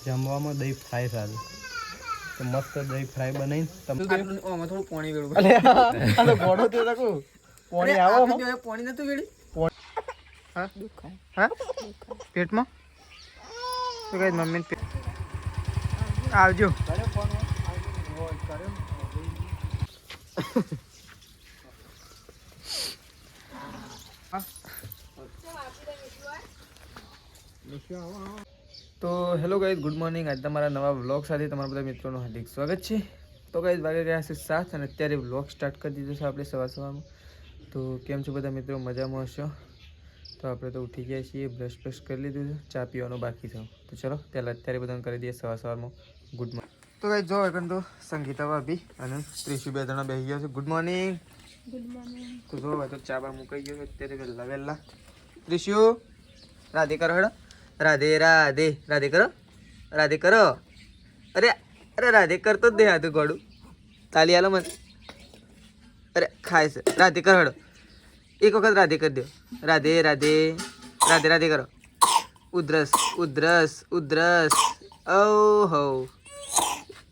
જમવામાં દહીં ફ્રાય સારું તો મસ્ત દહીં ફ્રાય બનાવીને તમે આમાં થોડું પાણી વેળવું અરે ઘોડો તે રાખું પાણી આવો પાણી નતું વેળી હા હા પેટમાં તો કઈ મમ્મી આવજો તો હેલો ગાઈઝ, ગુડ મોર્નિંગ. આજે તમારા નવા વ્લોગ સાથે તમારા બધા મિત્રોનું હાર્દિક સ્વાગત છે. તો ગાઈઝ વાગે ગયા છે 7 અને અત્યારે વ્લોગ સ્ટાર્ટ કરી દીધો છે આપણે સવારમાં. તો કેમ છો બધા મિત્રો, મજામાં હશો? તો આપણે તો ઉઠી ગયા છીએ, બ્રશ કરી લીધું છે, ચા પીવાનું બાકી છે. તો ચલો પહેલાં અત્યારે બધાને કરી દઈએ સવારમાં ગુડ મોર્નિંગ. તો ગાઈઝ જો એકન તો સંગીતા ભાભી અને ત્રિશુ બે જણા બેસી ગયા છે. Good morning. Good morning. તો જો તો ચા બા મુકાઈ ગયો અત્યારે વહેલા. ત્રિશુ રાધે કરો હેડો. રાધે રાધે રાધે કરો, રાધે કરો. અરે અરે રાધે કરતો જ દે હાથું ગોડું તાલી આલો મને. અરે ખાય છે. રાધે કરો હેડો, એક વખત રાધે કરી દો. રાધે રાધે રાધે રાધે કરો. ઉધરસ ઉધરસ ઉધરસ. ઓ હો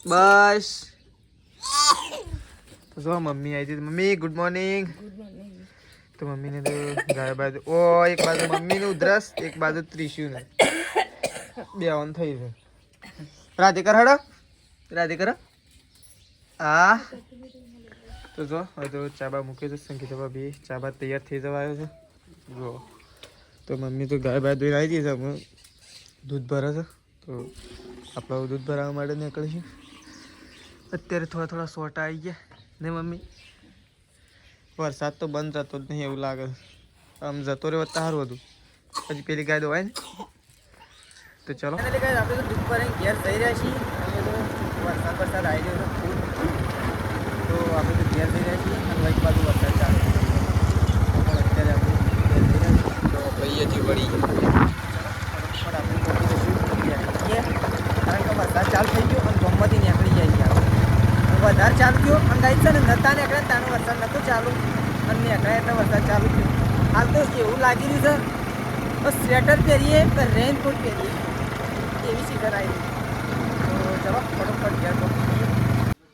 બસ. તો જો મમ્મી આવી હતી. Mummy good morning. તો મમ્મીને તો ગાય બાજુ એક બાજુ મમ્મીનું ઉધરસ, એક બાજુ ત્રિશુને બે ઓન થઈ છે. રાધે કર હડો, રાધે કરો. હા તો જો હવે તો ચાબા મૂકી છે. સંગીતા ભાભી ચાબા તૈયાર થઈ જવા આવ્યો છે. જો તો મમ્મી તો ગાય બાય ધોઈને આવી ગઈ છે. અમે દૂધ ભરે છે તો આપણે દૂધ ભરાવવા માટે નીકળીશું. અત્યારે થોડા સોટા આવી ગયા ને મમ્મી. વરસાદ તો બંધ થતો જ નહીં એવું લાગે. આમ જતો રહ્યો સારું હતું. પછી પેલી ગાય દોવાય ને. તો ચલો આપણે તો દૂધ પર ઘેર જઈ રહ્યા છીએ. વરસાદ આવી ગયો છે ફૂલ. તો આપણે તો ઘેર જઈ રહ્યા છીએ અને એક બાજુ વરસાદ ચાલે છે. પણ અત્યારે આપણે ઘેર જઈ રહ્યા છીએ તો ભાઈ હજી વળી પણ આપણે કારણ કે વરસાદ ચાલુ થઈ ગયો અને ગમમાંથી નીકળી જાય છે. વધારે ચાલુ થયો અને ગાઈ છે ને નતા નીકળે તાનો વરસાદ નહોતો ચાલુ અને નીકળે એટલે વરસાદ ચાલુ થયો. હાલ તો એવું લાગી રહ્યું છે તો સ્વેટર પહેરીએ કે રેનકોટ પહેરીએ એવી સિઝન આવી. તો ચલો ફટોફટ ઘેર પહોંચીએ.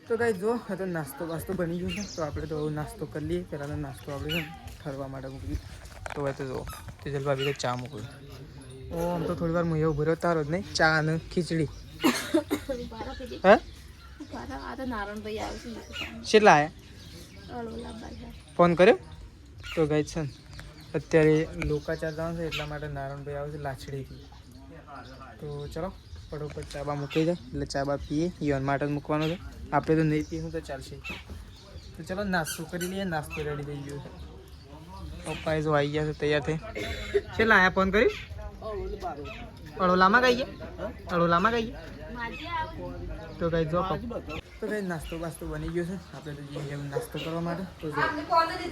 તો ગાઈ જો તો નાસ્તો બની ગયો છે. તો આપણે તો નાસ્તો કરી લઈએ. પહેલાંનો નાસ્તો આપણે ઠરવા માટે મૂકી. તો હવે તો જો તેજલ ભાભી તો ચા મૂકું. આમ તો થોડી વાર હું એવું ભર્યો તારો જ નહીં, ચા અને ખીચડી. હે કેટલા આયા? ફોન કર્યો તો ગઈ છે ને અત્યારે લોકાચાર જવાનું છે એટલા માટે નારાયણભાઈ આવે છે લાછડીથી. તો ચલો ફટોફટ ચાબા મૂકી જાય એટલે ચાબા પીએ. યોન માટે જ મૂકવાનો છે. આપણે તો નહીં પીવું તો ચાલશે. તો ચલો નાસ્તો કરી લઈએ. નાસ્તો રેડી થઈ ગયો છે. પપ્પાએ જો આવી ગયા છે તૈયાર થઈ. કેટલા આયા? ફોન કર્યું? અડોલામાં કહીએ, અડોલામાં કહીએ. તો કઈ જો તો કઈ નાસ્તો બની ગયો છે. આપણે તો જઈએ નાસ્તો કરવા માટે. તો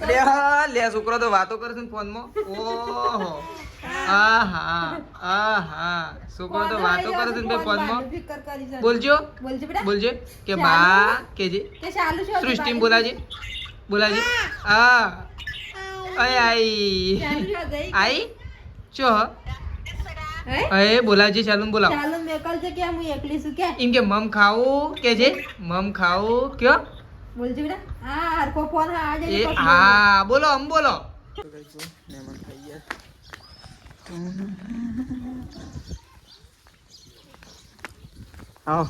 અરે હા લે છોકરો તો વાતો કરે છે ને ફોનમાં. ઓહો હા છોકરો તો વાતો કરે છે ને ભાઈ ફોનમાં. બોલજો કે બા કેજે સૃષ્ટિ બોલાજે. હા આઈ ચો અરે બોલાવજે. ચાલુ બોલાવ. ચાલુ મેકલ છે કે હું એકલી છું કે એમ કે મમ ખાવું કે છે મમ ખાવું કયો બોલજે બેટા. હા હરકો ફોન આ એ હા બોલો હમ બોલો. તો કઈ જો મહેમાન થઈ ગયા. આવો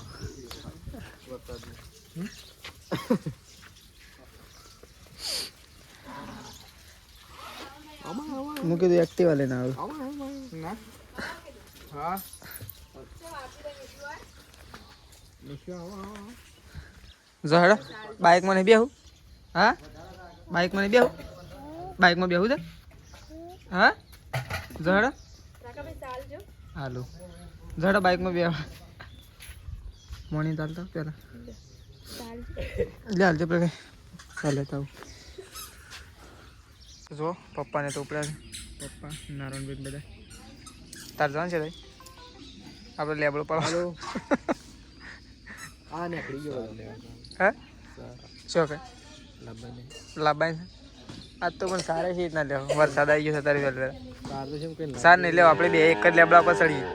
મૂકી દો. એક્ટિવા લઈને આવે. હા જો હેડો બાઇકમાં નહીં બેહું. હા બાઇકમાં નહીં બેહું છે. હા જો હેડો હાલો જો હેડો બાઇકમાં બેહો. મોર્નિંગ ચાલતા પેલા લે હાલજો પેલા ચાલે તો જો પપ્પાને તો ઉપડ્યા છે. પપ્પા નારાયણભાઈ બધા તાર જવાનું છે ભાઈ. આપણે લેબડો પાડો. આ નીકળી ગયો. હે શું કે લાભાઈ છે આજ તો પણ સારા છે રીતના લેવો. વરસાદ આવી ગયો છે તારી સાર નહીં લેવો. આપણે બે એક જ લેબડા પર ચડીએ.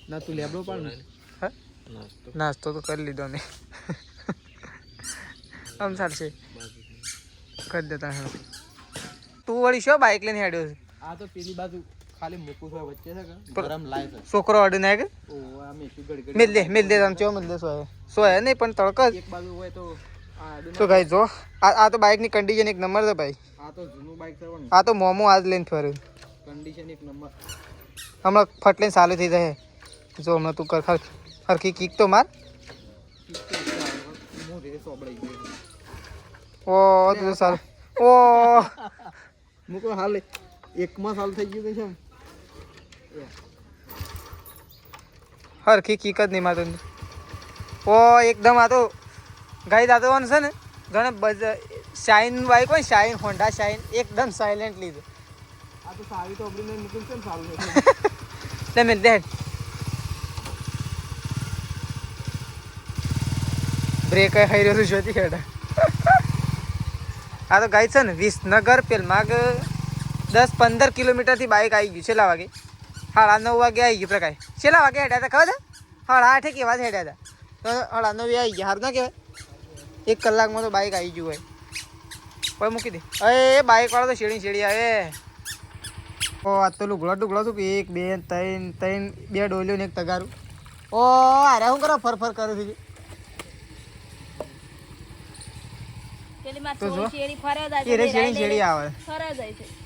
ના તું લેબડો પાડ ને. હા નાસ્તો તો કરી લીધો અમે આમ ચાલશે કરી દેતા હા તું વળી શું બાઇક લઈને હેડ્યો છે આ તો પેલી બાજુ ખાલી મૂકું છે વચ્ચે છે કે ગરમ લાય છે છોકરો અડી નાખે ઓ આ મેસી ગડી મિલ દે તમે ચો મિલ દે સો હે નહીં પણ તડકો જ એક બાજુ હોય તો આ આડું તો ભાઈ જો આ તો બાઇકની કન્ડિશન એક નંબર છે ભાઈ આ તો જૂનું બાઇક છે પણ આ તો મોમો આજ લઈને ફર્યું કન્ડિશન એક નંબર હમણાં ફટલીને ચાલુ થઈ જાય જો હમણાં તું કર હરખી કીક તો માર હું રે સોબડાઈ ગયો ઓ તું સારું ઓ મૂકો હાલ એકમાં સાલ થઈ ગયું છે હરખી કીક જ નહીં મારતો ઓ એકદમ આ તો ગાઈ દાતો છે ને ઘણા શાઇન બાઇક હોય શાઇન હોન્ડા શાઇન એકદમ સાયલેન્ટ લીધું આ તો સારી તો આપણી મૂકીને કેમ સારું છે લે મિલ દે બ્રેક હાઈ રહ્યો છું જોતી હેડા આ તો ગાઈ છે ને વિસનગર પેલમાગ 10-15 કિલોમીટરથી બાઇક આવી ગયું છેલ્લા વાગે 9:30 વાગે આવી ગયું પ્રકાશ છેલ્લા વાગે હેડ્યા હતા ખબર છે 8:30 કેવા જ હેડ્યા હતા તો 9:30 આવી ગયા સારું ના કહેવાય 1 કલાકમાં તો બાઇક આવી ગયું હોય કોઈ મૂકી દે અરે બાઇક વાળો તો શેડી આવે ઓ આ તો લુગડો શું કે 1 2 3 2 ડોલ્યો ને 1 તગારું ઓ અરે હું કરો ફર કરું છું તો જો શેડી આવે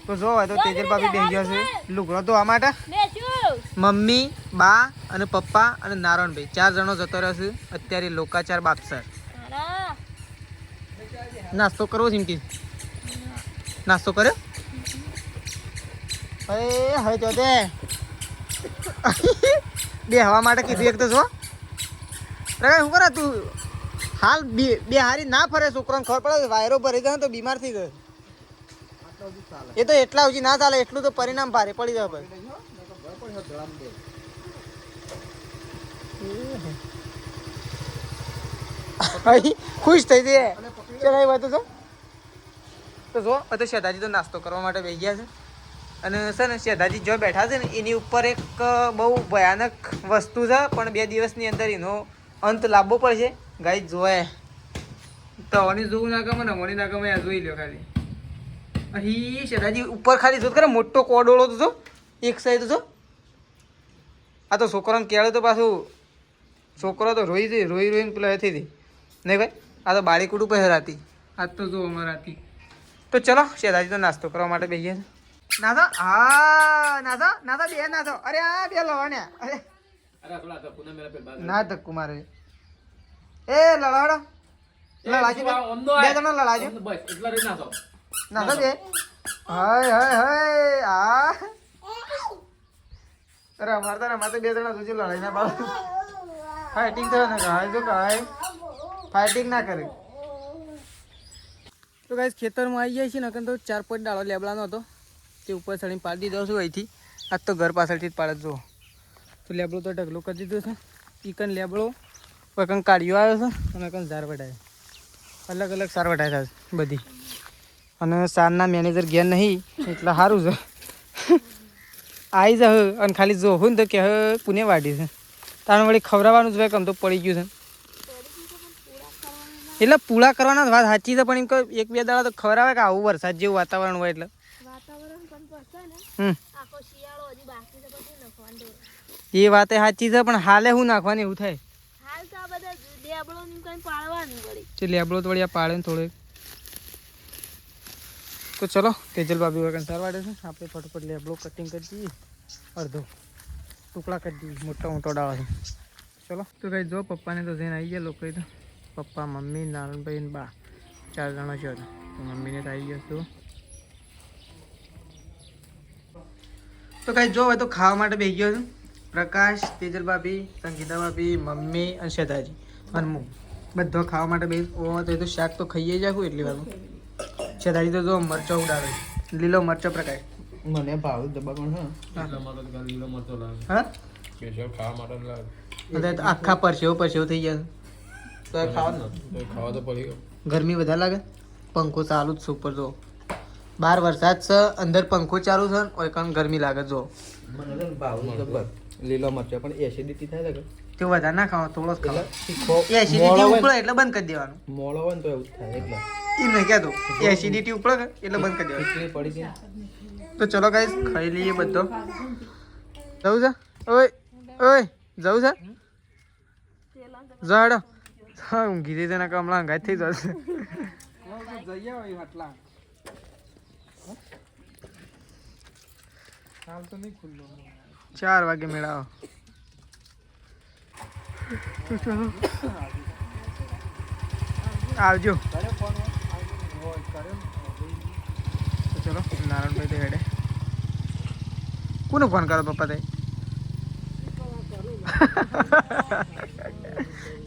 તો જો તો તેજલ ભાભી બેસી ગયો છે લુગડો ધોવા માટે મમ્મી બા અને પપ્પા અને નારાયણભાઈ 4 જણો જતો રહ્યો છે અત્યારે લોકાચાર બાપસર નાસ્તો કરવો છે એમ કે નાસ્તો કર્યો હવે તો તે બે હવા માટે કીધું એક તો જો શું કરે તું હાલ બે હારી ના ફરે છોકરાને ખબર પડે વાયરો ભરી જાય તો બીમાર થઈ ગયો એ તો એટલા સુધી ના ચાલે એટલું તો પરિણામ ભારે પડી જાય ભાઈ ખુશ થઈ જઈએ ચલાવી વાત તો જો તો શેઠાજી તો નાસ્તો કરવા માટે બેસી ગયા છે અને છે ને શેઠાજી જો બેઠા છે ને એની ઉપર એક બહુ ભયાનક વસ્તુ છે પણ 2 દિવસની અંદર એનો અંત લાવવો પડશે ગાઈ જોવે તો અવની જોવું ના ગમે ને અવની ના ગમે આ જોઈ લ્યો ખાલી અહીં શેઠાજી ઉપર ખાલી જો કરે મોટો કોડોળો તો જો એક સાઈડ તો આ તો છોકરાને કેળે તો પાછું છોકરો તો રોઈને પેલા હતી નહીં ભાઈ આ તો બાળીકુડ ઉપર રાતી આજ તો જો અમારા હતી તો ચલો શેઠાજી તો નાસ્તો કરવા માટે બેસીએ નાથો હા નાથો બે નાથો અરે આ બે લવાણ્યા અરે ના ધક્કુ મારે એ લડાડો લડાજો બે જણા લડાજો નાથો બે હાય આ અરે અમારે તો રમાતે 2 જણા સુધી લડાઈ ના બાળો ફાઇટિંગ તો ના કરે જો કાય ફાઇટિંગ ના કરે તો ગાઈસ ખેતરમાં આવી જાય છે ને તો 4-5 ડાળો લેબડાનો હતો તે ઉપર ચડીને પાડી દીધો છું અહીંથી આજ તો ઘર પાછળથી જ પાડે જો તો લેબડો તો ઢગલો કરી દીધો છે ચિકન લેબડો કંઈક કાઢ્યો આવ્યો છે અને કંઈક ઝાર વટાય અલગ સાર વટાય છે બધી અને સારના મેનેજર ગયા નહીં એટલે સારું છે આવી જ અને ખાલી જોવું ને તો કે પુણે વાડી છે તારે વળી ખવડાવવાનું જ ભાઈ કમ તો પડી ગયું છે એટલે પૂળા કરવાના વાત સાચી છે પણ એમ કે 1-2 દાડા તો ખવડાવે કે આવું વરસાદ જેવું વાતાવરણ હોય એટલે એ વાત સાચી છે પણ હાલે હું નાખવાની એવું થાય લેબડો તો વળી પાડે ને થોડોક તો ચલો તેજલ ભાભી વગર સાર વાડે છે આપણે ફટોફટ લેબડો કટિંગ કરી દઈએ અડધો ટુકડા કરી દઈએ મોટો ડાળો છે ચલો તો કઈ જો પપ્પાને તો જઈને આવી ગયા લોકો તો પપ્પા મમ્મી નારાયણભાઈ ને બા 4 જણા છે તો મમ્મીને તો આવી ગયા તો કઈ જો હવે તો ખાવા માટે બેસી ગયો છું પ્રકાશ તેજલ ભાભી સંગીતા ભાભી મમ્મી અને શેઠાજી અને હું બધો ખાવા માટે બેસ ઓ તો શાક તો ખાઈએ જ આખું એટલી વારમાં શેઠાજી તો જો મરચો ઉડાવે લીલો મરચો પ્રકાશ મને ભાવ જબર પણ હા આખા પરસેવો થઈ ગયા તો ખાવા તો પડી ગરમી વધારે લાગે પંખો ચાલુ જ સુપર જો બહાર વરસાદ છે અંદર પંખો ચાલુ છે ઓય કાન ગરમી લાગે જો મને ભાવ જબર લીલો મરચો પણ એસિડિટી થાય લાગે તે વધારે ના ખાવા, થોડો જ ખાવા. તીખો એ એસિડિટી ઉપડે એટલે બંધ કરી દેવાનું. મોળો હોય ને તો એવું જ થાય એટલે એમ નહીં કહેતો, એસિડિટી ઉપડે કે એટલે બંધ કરી દેવાનું. ખીચડી પડી ગઈ. તો ચલો ગાઈસ ખાઈ લઈએ બધો. જવું છે? ઓય ઓય જવું છે? જાડો હા ઊંઘી જઈ ને હમણાં અંગાત થઈ જશે. 4 વાગે મેળાવો. તો ચલો આવજો. તો ચલો નારાયણભાઈ તો હેડે. કોને ફોન કરો પપ્પા તે?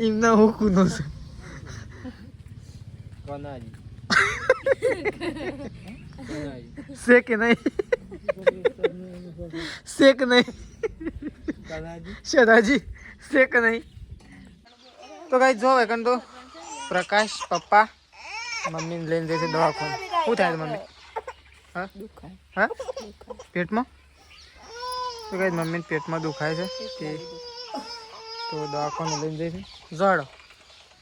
એમના હું કુનો છે કનાજી. છે કે નહીં? છે કે નહીં? કનાજી. સદાજી છે કે નહીં? તો કઈ જો વેકન તો પ્રકાશ પપ્પા મમ્મીને લઈને જશે દવાખાને. શું થાય છે મમ્મી? હા હા પેટમાં? તો કઈ મમ્મીને પેટમાં દુખાય છે તે તો દવાખાને લઈને જઈશું. જડો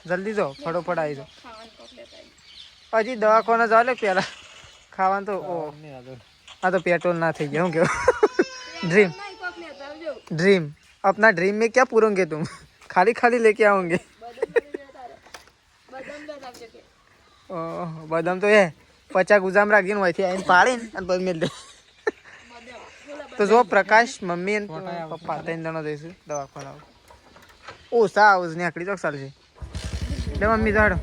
જલ્દી જાઓ, ફટોફટ આવી જાઓ. હજી દવાખાને જાઓ લે પહેલાં ખાવાનું તો ઓ આ તો પેટ્રોલ ના થઈ ગયા. શું કેવું? ड्रीम अपना ड्रीम में क्या पूरोगे तुम? खाली खाली लेके आओगे. बदाम तो है 50 गुजाम રાખજે ને વહીથી આવીને પાડીને અને પછી મેળ દે. તો જો પ્રકાશ મમ્મી અને પપ્પા 3 જણા જઈશું દવાખાને. ઓછા આવું ને આકડી ચોક ચાલશે. લે મમ્મી જાડો.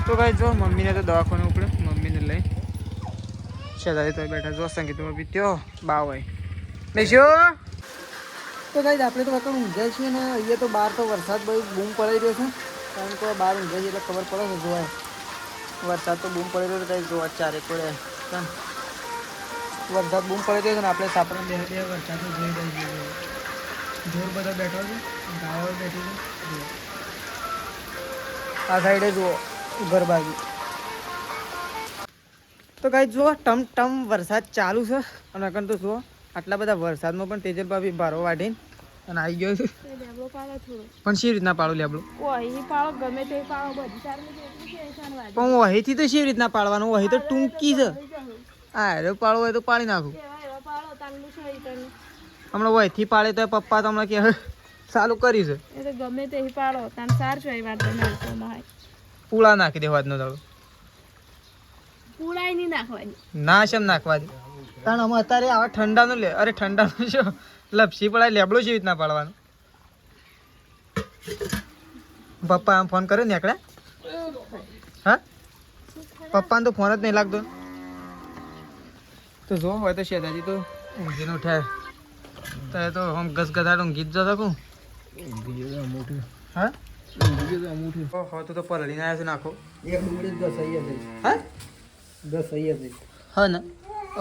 તો કઈ જો મમ્મીને તો દવાખાને ઉપડે, મમ્મીને લઈ શેદારી તો બેઠા જો સંગીતમાં બી ત્યો બા હોય બેસ્યો. તો કઈ આપણે તો વખત ઊંઘ્યા છીએ ને અહીંયા તો બહાર તો વરસાદ બહુ બૂમ પડી રહ્યો છે. કારણ કે બહાર ઊંઘ્યા છીએ એટલે ખબર પડે છે જોવાય. વરસાદ તો બૂમ પડી રહ્યો છે કઈ જોવા ચારે પડે. વરસાદ બૂમ પડી રહ્યો છે ને આપણે સાપડે બે વરસાદ તો જોઈ રહી છીએ. જોર બધો બેઠો છે, ગાળો બેઠી છે. આ સાઈડે જુઓ ઘર બાજુ. તો કઈ જુઓ ટમ ટમ વરસાદ ચાલુ છે અને અકન તો જુઓ આટલા બધા વરસાદમાં પણ તેજલ ભાભી ભારો વાઢીને અને આવી ગયો છે. પણ શી રીતના પાડું લેબડું? પણ વહીથી તો શી રીતના પાડવાનું? વહી તો ટૂંકી છે. હા અરે પાડવું હોય તો પાડી નાખું. હમણાં વહીથી પાડે તો પપ્પા તો હમણાં કે ચાલુ કરી છે. ગમે તે પાડો તાન સાર છો વાત પૂળા નાખી દે વાતનો દાડો. પૂરાય નહીં નાખવાની. ના શેમ નાખવા દે? કારણ અમે અત્યારે આવા ઠંડાનું લે. અરે ઠંડાનું શું લપસી પડાય લેબડો છે રીતના પાડવાનું. પપ્પા આમ ફોન કર્યો ને એકડા? હા પપ્પાને તો ફોન જ નહીં લાગતો. તો જો હોય તો શેદાજી તો ઊંઘીને ઉઠ્યા તો આમ ગસગસાટ ઊંઘી જ શકું. હા ઓહો તું તો પલળીને આવ્યો છે નાખો. એક ડુંગળી ઘસાઈ હતી. હા ઘસાઈ હતી. હા ને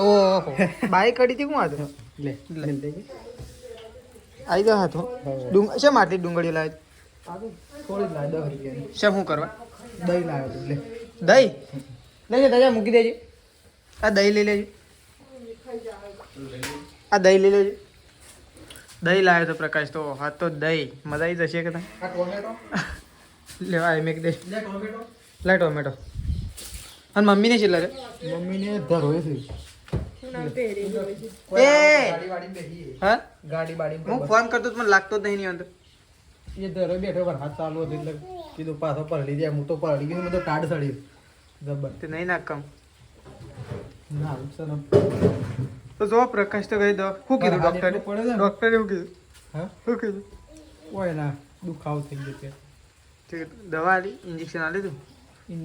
ઓહો બાઈક કડી હતી હું આ તો લે લે દેજે. આવી ગયો હાથો. શેમ આટલી ડુંગળીઓ લાવી? આ તો થોડી લાય 10 રૂપિયાની. શેમ શું કરવા? દહીં લાવ્યો તો લે. દહીં લેજે દાદા મૂકી દેજે. આ દહીં લઈ લેજે. આ દહીં લઈ લેજે. દહીં લાવ્યો તો પ્રકાશ તો હાથ તો દહીં મજા આવી જશે કે તમે? આ ટોમેટો લેવા મેક દે. લે ટોમેટો. લે ટોમેટો. અને મમ્મીને છે લે મમ્મીને ધરોય છે. એ ગાડી વાડી બેહી. હા ગાડી વાડી હું ફોન કરતો તો મને લાગતો જ નહીં અંદર. એ ધરો બેઠો પર હાથ ચાલુ હતો એટલે કીધું પાછો પલળી જાય. હું તો પલળી ગયો. મેં તો ટાઢ સડી જબર. તે નહીં નાખ કામ. ના ઉસરમ. તો જો પ્રકાશ તો કહી દો. શું કીધું હાથ ડોક્ટરે? એટલું પડે છે ને? ડોક્ટરે શું કીધું? હા શું કીધું? ઓય ના દુખાવો થઈ ગયો છે. ઠીક દવા આલી ઇન્જેક્શન આલી તું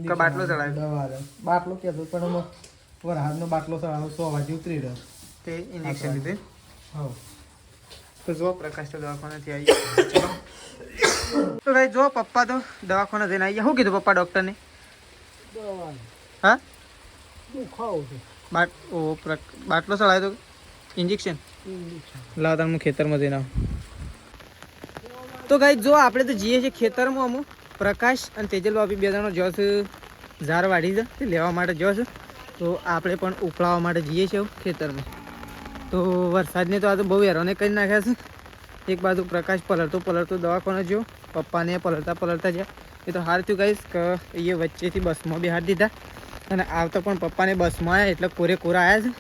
કે બાટલો ચડાવ્યો? દવા આલે. બાટલો કહેતો પણ એમાં વરહાદનો બાટલો ચડાવ્યો 100 વાગે ઉતરી રહ્યો. તે ઇન્જેક્શન લીધું. હા તો જો પ્રકાશ તો દવાખાનાથી આવી ગયો. તો ભાઈ જો પપ્પા તો દવાખાને જઈને આવી ગયા. શું કીધું પપ્પા ડૉક્ટરને? દવા હા દુખાવો છે. બાટલો ચડાવ્યો તો ઇન્જેક્શન લાવ તાર હું ખેતરમાં જઈને આવું. તો ગાઈ જો આપણે તો જઈએ છીએ ખેતરમાં. અમુક પ્રકાશ અને તેજલ ભાભી 2 જણો જો છે ઝાર વાઢી છે તે લેવા માટે જો છે. તો આપણે પણ ઉકળાવવા માટે જઈએ છીએ ખેતરમાં. તો વરસાદને તો આ તો બહુ હેરાને કરી નાખ્યા છે. એક બાજુ પ્રકાશ પલળતો દવાખાને જો પપ્પાને પલળતા જ્યાં એ તો સારું થયું કહીશ કે એ વચ્ચેથી બસમાં બી હાથ દીધા અને આવતા પણ પપ્પાને બસમાં આવ્યા એટલે કોરા આવ્યા છે.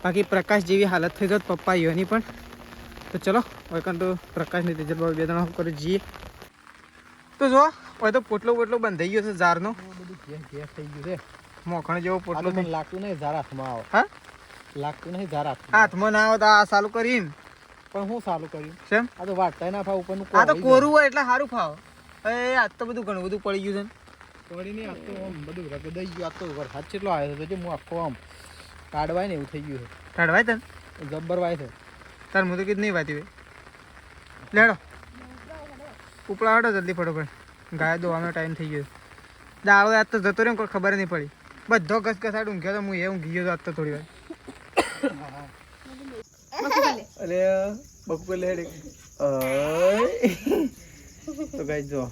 બાકી પ્રકાશ જેવી હાલત થઈ ગઈ પપ્પા યોની પણ. તો ચલો વૈકન તો પ્રકાશની તેજલ બાબુ 2 જણા કરી જઈએ. તો જો હવે તો પોટલો બંધાઈ ગયો છે ઝારનો. બધું ઘેર થઈ ગયું છે. મોખણ જેવો પોટલો મને લાગતું નહીં ઝાર હાથમાં આવે. હા લાગતું નહીં ઝાર હાથમાં ના આવે તો આ સાલું કરી પણ હું સારું કર્યું કેમ આ તો વાટતા ના ફાવ ઉપરનું આ તો કોરું હોય એટલે સારું ફાવ. એ આજ તો બધું ઘણું બધું પડી ગયું છે પડી નહીં આ તો આમ બધું રગદાઈ ગયું. આ તો વરસાદ કેટલો આવ્યો છે તો હું આખો આમ કાઢવાય ને એવું થઈ ગયું કાઢવાય તને છે જબ્બર વાય છે. તાર હું તો કીધું નહીં વાતી ભાઈ લેડો ઉપડા હટો જલ્દી ફટોફટ ગાય દોવાનો ટાઈમ થઈ ગયો. દાળો આજ તો જતો રહ્યો કોઈ ખબર નહીં પડી. બધો ઘસઘસાટ ઊંઘ્યો તો હું એ ઊંઘી ગયો આજ તો થોડી વાર. અરે બપોર લેડે તો ગાઈ જો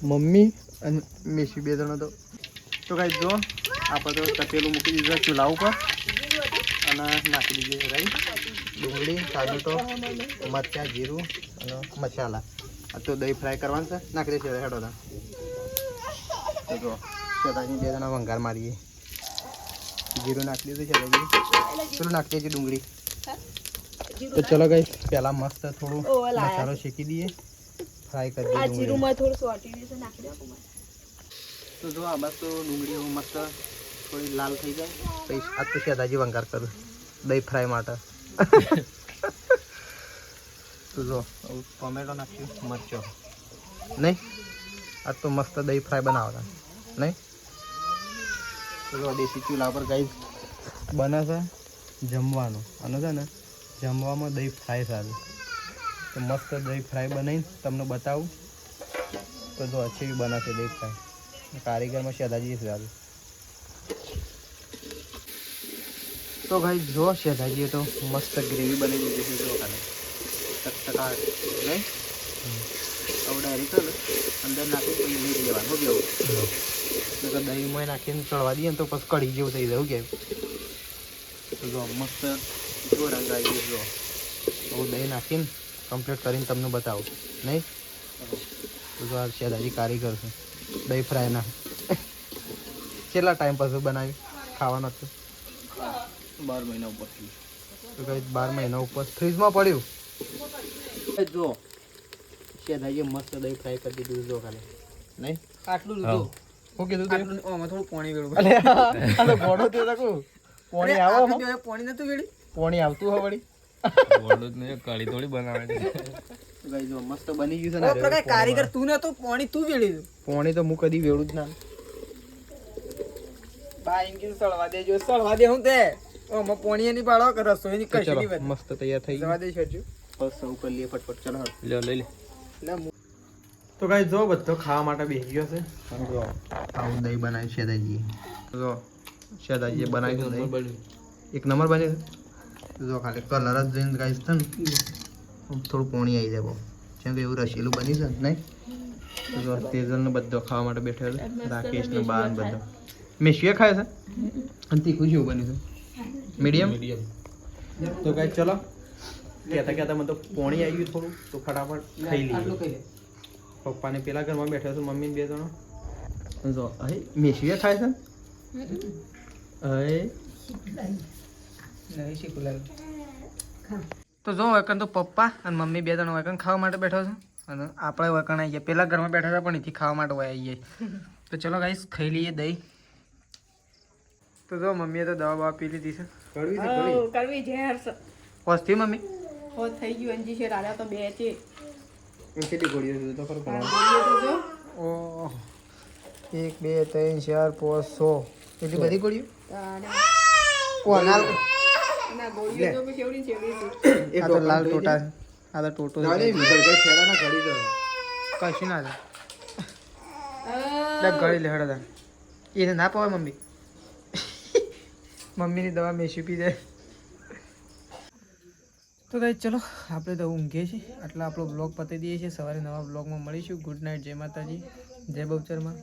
મમ્મી અને મેસી 2 જણા તો ગાઈ જો આપણે તો તપેલું મૂકી દીધું ચૂલા ઉપર અને નાખી દીધું રાઈટ ડુંગળી ટામેટો મરચાં જીરું અને મસાલા. આ તો દહીં ફ્રાય કરવાનું છે નાખી દઈશું હેડો તા. તો જો શેતાજી 2 જણા વંગાર મારીએ. જીરું નાખી દીધું છે પેલું નાખી દઈએ ડુંગળી. તો ચલો ગઈ પહેલા મસ્ત થોડું મસાલો શેકી દઈએ ફ્રાય કરી દઈએ જીરુંમાં થોડું સોટી દીધું નાખી દો. તો જો આ બસ તો ડુંગળી મસ્ત થોડી લાલ થઈ જાય પછી આ તો શેતાજી વંગાર કરું દહીં ફ્રાય માટે. તો જો ટોમેટો નાખ્યું મરચો નહીં આ તો મસ્ત દહીં ફ્રાય બનાવતા નહીં. તો જો દેશી ચૂલા પર ગાઈ બને છે જમવાનું અને છે ને જમવામાં દહીં ફ્રાય સારું. તો મસ્ત દહીં ફ્રાય બનાવીને તમને બતાવું. તો જો અચ્છી બને છે દહીં ફ્રાય. કારીગરમાં શેતાજી સારું. તો ભાઈ જો શેતાજીએ તો મસ્ત ગ્રેવી બનાવી દીધી છે જો ખાલી ચટચટાટ નહીં હવે ડાયરેક્ટ ને અંદર નાખી પછી મીઠ લેવાનું કેવું તો દહીંમાં નાખીને ચડવા દઈએ ને તો પછી કઢી જેવું થઈ જાય કેમ. તો જો મસ્ત જો રંગ આવી ગયો જો હવે દહીં નાખીને કમ્પ્લીટ કરીને તમને બતાવું નહીં. તો જો આ શેતાજી કારીગર છે દહીં ફ્રાય ના કેટલા ટાઈમ પછી બનાવી ખાવાનો હતો 12 મહિના ઉપર તો કઈ 12 મહિના ઉપર ફ્રીજમાં પડ્યું. જો શેતાજીએ મસ્ત દહીં ફ્રાય કરી દીધું જો ખાલી નહીં આટલું લીધું શું કીધું તું આટલું આમાં થોડું પાણી વેળવું અલે આ તો ઘોડો તે રાખું પાણી આવો પાણી નતું વેળી પાણી આવતું હો વળી બોલું જ નહીં કઢી થોડી બનાવે છે. ગાઈ જો મસ્ત બની ગયું છે ને પ્રકાર કારીગર તું ને તો પાણી તું વેળી દઉં પાણી તો હું કદી વેળું જ ના. ભાઈ એમ કીધું સળવા દેજો સળવા દે હું તે આમાં પાણી ની પાડો કે રસોઈ ની કશી ની વાત મસ્ત તૈયાર થઈ જવા ગયું. દે છોડજો બસ સૌ કરી લઈએ ફટફટ ચલો લ્યો લઈ લે. તો ગાઈ જો બધો ખાવા માટે બેસી ગયો છે. જો આવું દહીં બનાવ્યું શેતાજીએ. જો શેતાજીએ બનાવ્યું દહીં એક નંબર બન્યું છે. જો ખાલી કલર જ જોઈને ગાઈશ છે ને થોડું પાણી આવી જાય બહુ જેમ કે એવું રસીલું બન્યું છે નહીં. તો જો તેજલને બધો ખાવા માટે બેઠો છે રાકેશ ને બા ને બધો મેશીએ ખાય છે અને તીખું જેવું બન્યું છે મીડિયમ. તો ગાઈ ચલો કહેતા મને તો પાણી આવી ગયું થોડું તો ફટાફટ ખાઈ લઈએ. પપ્પાને પેલા ઘરમાં બેઠા છે મમ્મી 2 જણા. જો અહે મેશીએ ખાય છે અહે નહીં શીખું લાગે તો જો વૈકન તો પપ્પા અને મમ્મી 2 જણા વૈકન ખાવા માટે બેઠો છે અને આપણે વૈકન આવી ગયા. પેલા ઘરમાં બેઠા હતા પણ અહીંથી ખાવા માટે આવી ગયા. તો ચલો ગાઈસ ખાઈ લઈએ દહીં. તો જો મમ્મીએ તો દવા પી લીધી છે. કડવી છે કડવી કરવી ઝેર છે. વસ્તી મમ્મી હો થઈ ગયું અંજી છે રાડા તો 2 છે. એમ કેટલી ગોળીઓ છે તો ખરું પડે. બોલીએ તો જો ઓહ 1 2 3 4 5 6 એટલી બધી ગોળીઓ. તારે ઓ લાલ ના ગોળીઓ તો બી કેવડી છે. એક આ તો લાલ ટોટા છે. આ તો ટોટો છે. અરે ગળગળ છેડાના ગળી દો કશું ના થાય ગળી લેહડા હતા એને ના પવાય મમ્મી. મમ્મીની દવા મેસી પી જાય. તો ગાઈસ ચલો આપણે તો ઊંઘીએ છીએ. આટલા આપણો બ્લોગ પતાવી દઈએ છીએ. સવારે નવા બ્લોગમાં મળીશું. Good night. જય માતાજી. જય બહુચરમાં.